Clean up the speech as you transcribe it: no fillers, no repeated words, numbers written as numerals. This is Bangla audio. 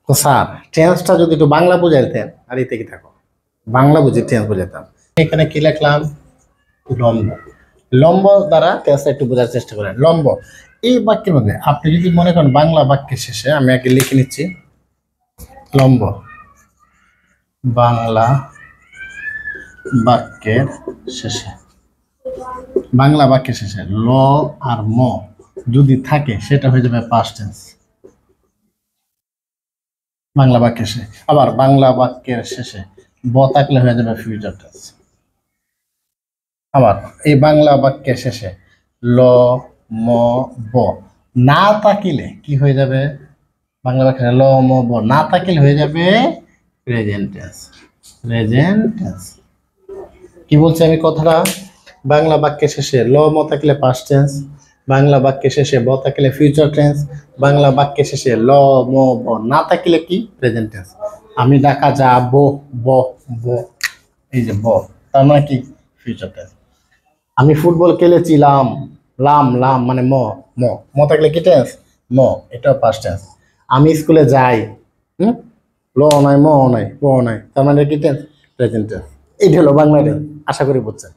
তো স্যার টেন্সটা যদি একটু বাংলা বুঝাইতেন আর এতে কি থাকো বাংলা বুঝে টেন্স বুঝাইতাম। এখানে কি লিখলাম? লম্ব। লম্ব দ্বারা টেন্সটা একটু বোঝার চেষ্টা করেন। লম্ব এই বাক্যের মধ্যে আপনি যদি মনে করেন বাংলা বাক্যের শেষে আমি আগে লিখে নিচ্ছি লম্ব বাংলা বাক্যের শেষে, বাংলা বাক্যের শেষে ল আর ম যদি থাকে সেটা হয়ে যাবে পাস্ট টেন্স। বাংলা বাক্যের শেষে আবার বাংলা বাক্যের শেষে ব থাকলে হয়ে যাবে ফিউচার টেন্স। আবার এই বাংলা বাক্যের শেষে ল ম ব না থাকিলে কি হয়ে যাবে? বাংলা বাক্যে ল ম ব না থাকিলে হয়ে যাবে প্রেজেন্ট টেন্স। প্রেজেন্ট টেন্স কি বলছি আমি কথাটা? বাংলা বাক্যের শেষে ল ম থাকলে পাস্ট টেন্স, বাংলা বাক্যের শেষে ব থাকলে ফিউচার টেন্স, বাংলা বাক্যের শেষে ল ম ব না থাকলে কি প্রেজেন্ট টেন্স। আমি ঢাকা যাব, ব ব এই যে ব তার মানে কি ফিউচার টেন্স। আমি ফুটবল খেলেছিলাম, লাম লাম মানে ম ম ম থাকলে কি টেন্স? ম, এটাও পাস্ট টেন্স। আমি স্কুলে যাই, হুম, ল নাই ম নাই ব নাই তার মানে কি টেন্স? Present tense. এইটা হলো বাংলা টেন্স, আশা করি বুঝছেন।